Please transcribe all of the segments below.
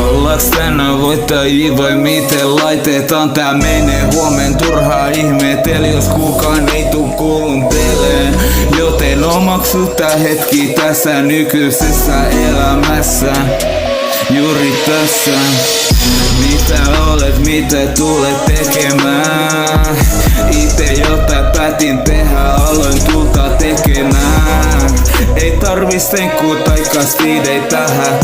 Ollaks tänään voittajia vai miten laitetaan tää menee? Huomen turhaa ihmetel, jos kukaan ei tuu kuunteleen. Joten omaksu tää hetki tässä nykyisessä elämässä. Juuri tässä. Mitä olet, mitä tulet tekemään? Ite jota päätin tehdä, aloin tulta tekemään. Ei tarvis tenkkuu taikka speedei tähän.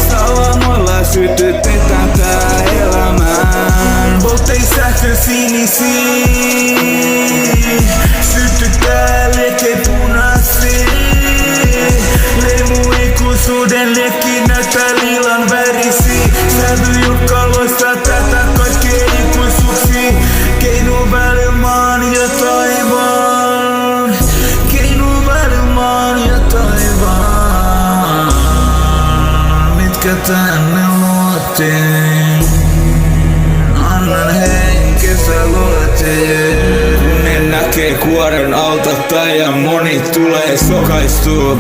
Salamoilla sytytetään tää elämään. Voltei sähkö sinisiin, sytyttää lieke punaisiin. Leimu ikuisuuden liekki näyttää liilan värisiin. Sävy joka loistaa tätä kaikkea ikuisuuksiin. Keinu välillä maan ja taivaan. Keinu välillä maan ja taivaan. Mitkä tänne luotiin? Annan henkensä luotiin. Kun ne näkee kuoren alta ja moni tulee sokaistuu.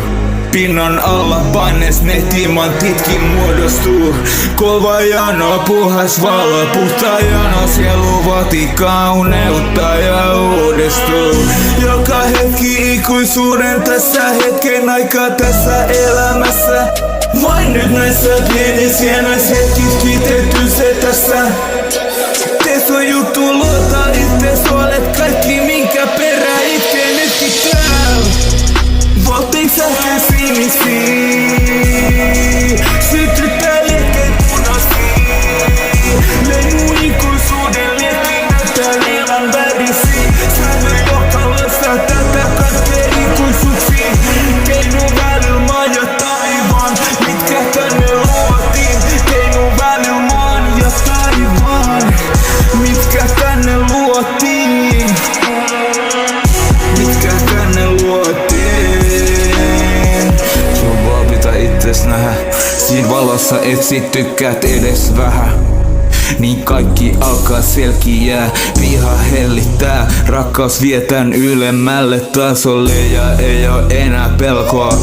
Pinnan alla paines ne timantitkin muodostuu. Kova jano, puhas valo, puhta jano, sielu vaati kauneutta ja uudistuu. Joka hetki ikuisuuden tässä hetken aikaa tässä elämässä. Vain nyt näissä pienissä hienoissa hetkis kiitetty se tässä. Tee sun juttu, luota itse, olet kaikki minkä perä itke nytkin täällä. Voltei sähkö sinisiin, sytyttää liekkeet punaisiin. Leimu ikuisuuden liekki näyttää liilan värisiin. Sävy joka loistaa tätä kaikkea ikuisuuksiin. Keinu välillä maan ja taivaan, mitkä tänne luotiin. Keinu välillä maan ja taivaan, mitkä tänne luotiin. Mitkä tänne luotiin. Itses nähdä. Siinä valossa etsit tykkäät edes vähän. Niin kaikki alkaa selkiää. Viha hellittää. Rakkaus vietän ylemmälle tasolle ja ei oo enää pelkoa.